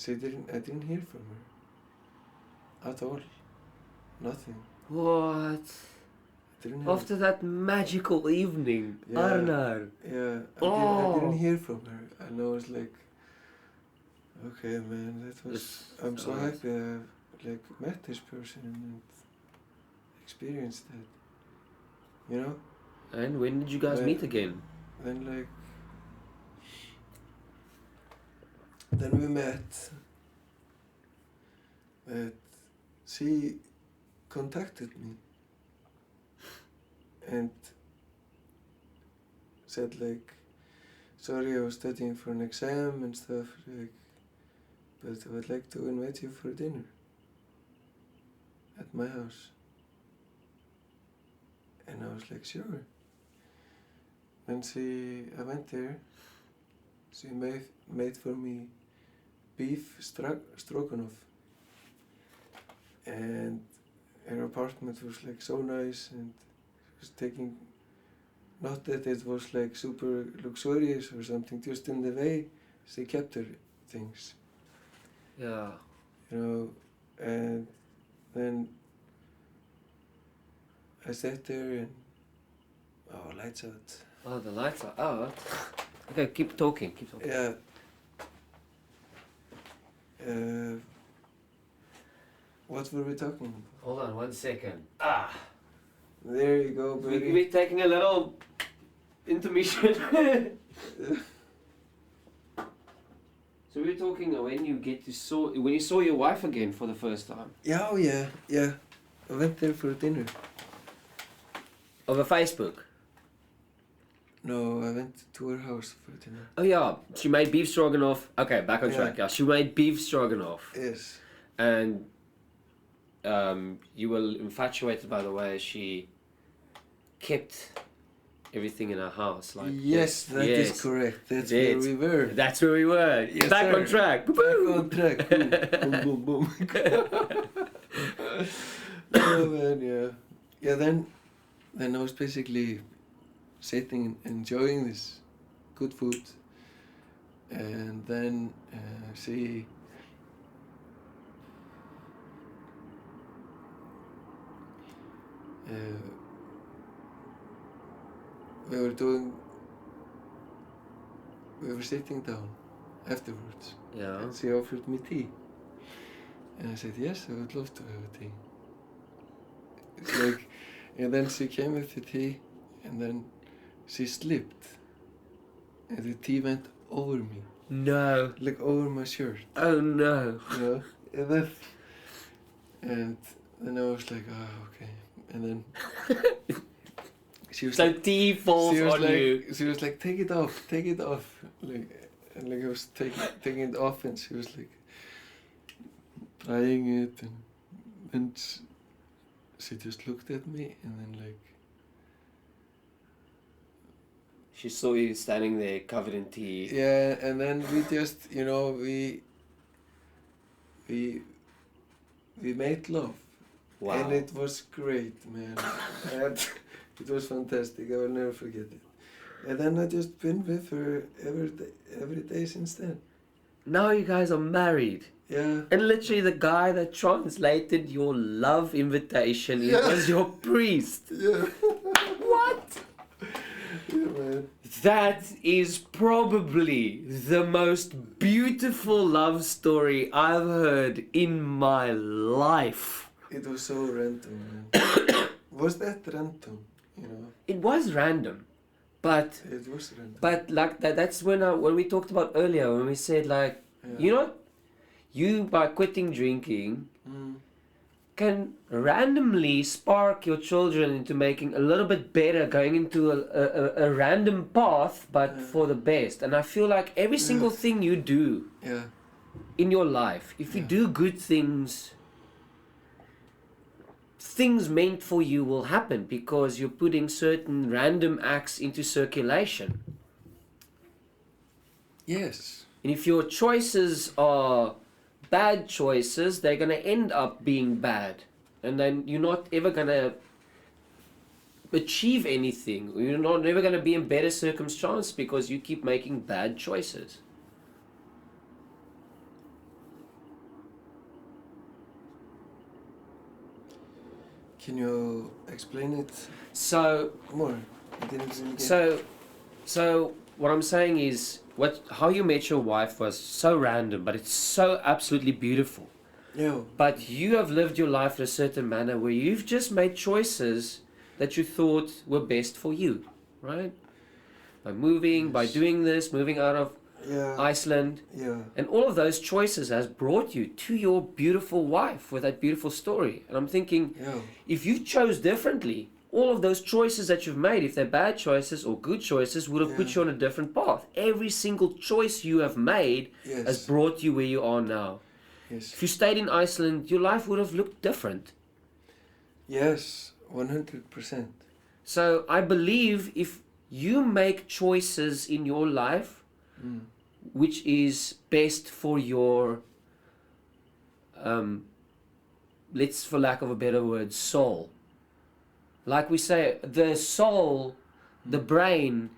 I didn't hear from her at all. Nothing. What? After that magical evening, yeah, Arnar. Yeah, I didn't hear from her, and I was like, okay, man, I'm so happy I met this person and experienced that, you know? And when did you guys meet again? Then we met, but she contacted me and said like, sorry, I was studying for an exam and stuff, like, but I would like to invite you for dinner at my house. And I was like, sure. And I went there. She made for me beef stroganoff. And her apartment was like so nice, and she was taking, not that it was like super luxurious or something, just in the way she kept her things. Yeah. You know, and then I sat there and, lights out. Oh, the lights are out? Okay, keep talking. Yeah. What were we talking about? Hold on 1 second. There you go, buddy. We're taking a little intermission. So we were talking when you saw your wife again for the first time. Yeah, oh yeah. I went there for dinner. Over Facebook? No, I went to her house for dinner. Oh yeah, she made beef stroganoff. Okay, back on track. Yeah, she made beef stroganoff. Yes. And you were infatuated by the way she kept everything in her house. Like yes, that is correct. That's where we were. That's where we were. Yes, back sir. on track. Back on track. Boom, boom, boom. Oh man, yeah. Yeah, then I was basically sitting enjoying this good food, and then she we were sitting down afterwards. Yeah. And she offered me tea, and I said yes, I would love to have a tea. It's like, and then she came with the tea, and then she slipped, and the tea went over me. No. Like over my shirt. Oh no. You know? And then I was like, okay. And then she was so like, tea falls on you. She was like, take it off. And I was taking it off, and she was like trying it, and she just looked at me, and then like. She saw you standing there covered in tea. Yeah, and then we just, we made love. Wow. And it was great, man. And it was fantastic. I will never forget it. And then I just been with her every day since then. Now you guys are married. Yeah. And literally the guy that translated your love invitation was your priest. Yeah. What? Yeah, man. That is probably the most beautiful love story I've heard in my life. It was so random, man. Was that random, It was random, but... It was random. But like that's when we talked about earlier, when we said like, you by quitting drinking, can randomly spark your children into making a little bit better, going into a random path, but for the best. And I feel like every single thing you do in your life, if you do good things, things meant for you will happen because you're putting certain random acts into circulation. Yes. And if your choices are bad choices, they're going to end up being bad. And then you're not ever going to achieve anything. You're never going to be in better circumstance because you keep making bad choices. Can you explain it So more? I didn't really get so what I'm saying is, how you met your wife was so random, but it's so absolutely beautiful. Yeah. But you have lived your life in a certain manner where you've just made choices that you thought were best for you, right? By moving, by doing this, moving out of Iceland. Yeah. And all of those choices has brought you to your beautiful wife with that beautiful story. And I'm thinking, if you chose differently, all of those choices that you've made, if they're bad choices or good choices, would have put you on a different path. Every single choice you have made has brought you where you are now. Yes. If you stayed in Iceland, your life would have looked different. Yes, 100%. So I believe if you make choices in your life, which is best for your, let's, for lack of a better word, soul. Like we say, the soul, the brain,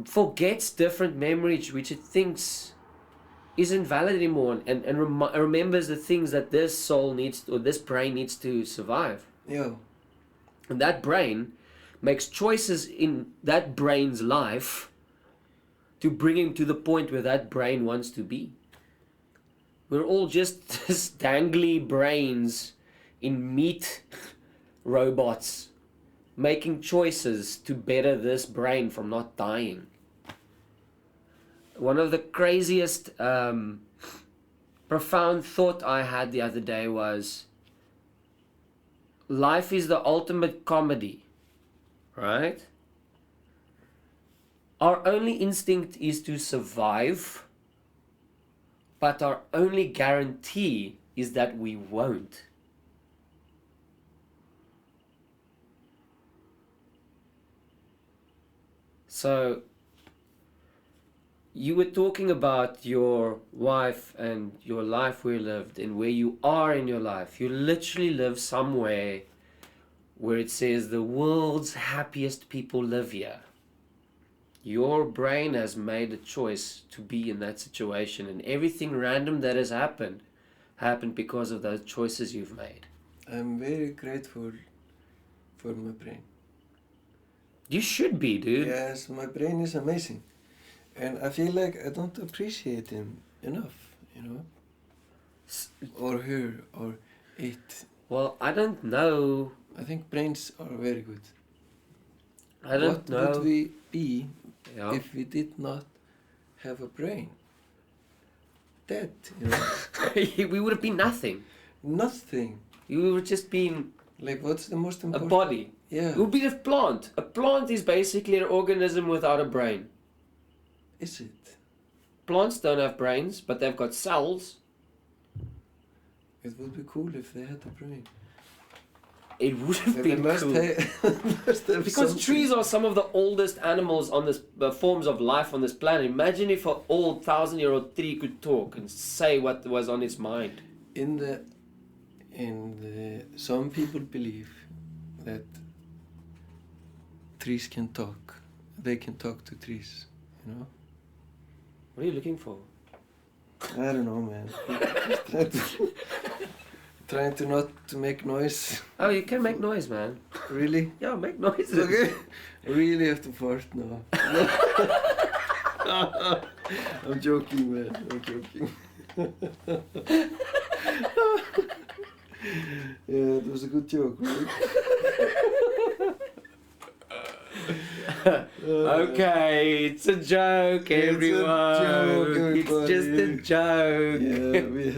forgets different memories which it thinks isn't valid anymore, and remembers the things that this soul needs, or this brain needs to survive. Yeah. And that brain makes choices in that brain's life to bring him to the point where that brain wants to be. We're all just dangly brains in meat robots making choices to better this brain from not dying. One of the craziest profound thought I had the other day was, life is the ultimate comedy, right? Our only instinct is to survive, but our only guarantee is that we won't. So, you were talking about your wife and your life we lived and where you are in your life. You literally live somewhere where it says the world's happiest people live here. Your brain has made a choice to be in that situation, and everything random that has happened because of those choices you've made. I'm very grateful for my brain. You should be, dude. Yes, my brain is amazing. And I feel like I don't appreciate him enough, you know? Or her, or it. Well, I don't know. I think brains are very good. I don't know. What would we be if we did not have a brain? Dead, you know? We would have been nothing. Nothing. You would have just been... Like, what's the most important? A body. Yeah. It would be a plant. A plant is basically an organism without a brain. Is it? Plants don't have brains, but they've got cells. It would be cool if they had a brain. It would have been cool. Because something. trees are some of the oldest animals on this, forms of life on this planet. Imagine if an old 1,000-year-old tree could talk and say what was on its mind. Some people believe that trees can talk. They can talk to trees, you know? What are you looking for? I don't know, man. Just trying to not to make noise. Oh, you can make noise, man. Really? Yeah, make noises. Okay. I really have to fart now. I'm joking, man. I'm joking. Yeah, it was a good joke, right? Okay, it's a joke, everyone. It's just a joke. Yeah, we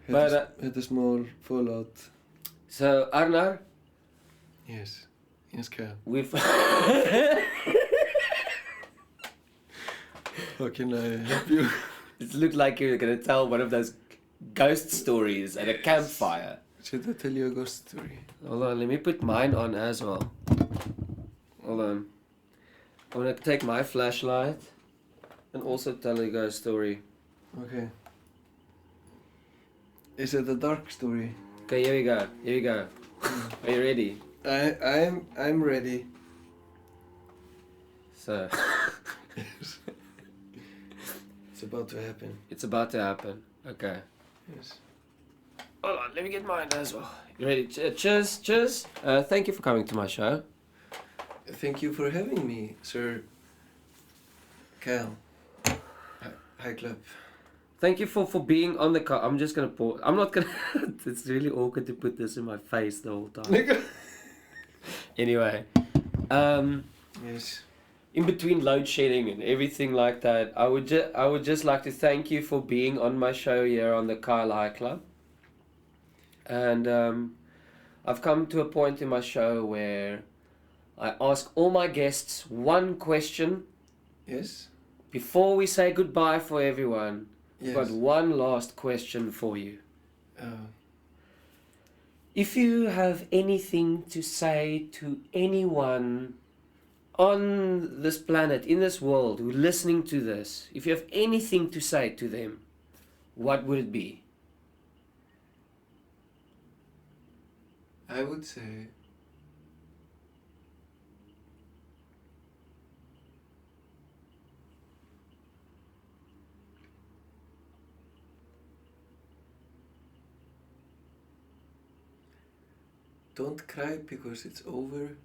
Had a small fallout. So Arnar, Yes, Kyle. we've How can I help you? it looked like you were gonna tell one of those ghost stories at a campfire. Should I tell you a ghost story? Hold on, let me put mine on as well. Hold on. I'm gonna take my flashlight and also tell you guys a story. Okay. Is it a dark story? Okay, here we go. Are you ready? I'm ready. So It's about to happen. it's about to happen. Okay. Yes. Hold on, let me get mine as well. You ready? Cheers. Thank you for coming to my show. Thank you for having me, Sir Cal. Hi, Club. Thank you for being on the car. I'm just gonna pause. I'm not gonna. It's really awkward to put this in my face the whole time. Anyway, Yes. in between load shedding and everything like that, I would just like to thank you for being on my show here on the Kyle High Club. And I've come to a point in my show where I ask all my guests one question. Yes. Before we say goodbye for everyone, Yes. I've got one last question for you. If you have anything to say to anyone on this planet, in this world, who's listening to this, if you have anything to say to them, what would it be? I would say don't cry because it's over.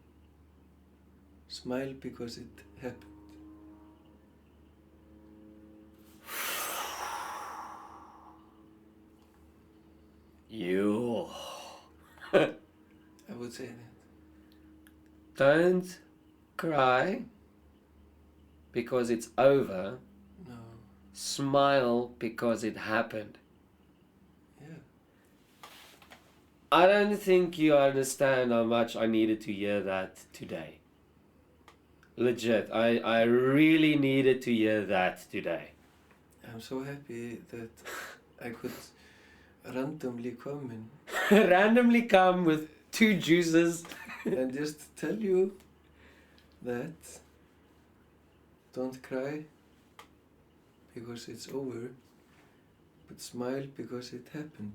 Smile because it happened. You. I would say that. Don't cry because it's over. No. Smile because it happened. Yeah. I don't think you understand how much I needed to hear that today. Legit, I really needed to hear that today. I'm so happy that I could randomly come in Randomly come with 2 juices. and just tell you that don't cry because it's over, but smile because it happened.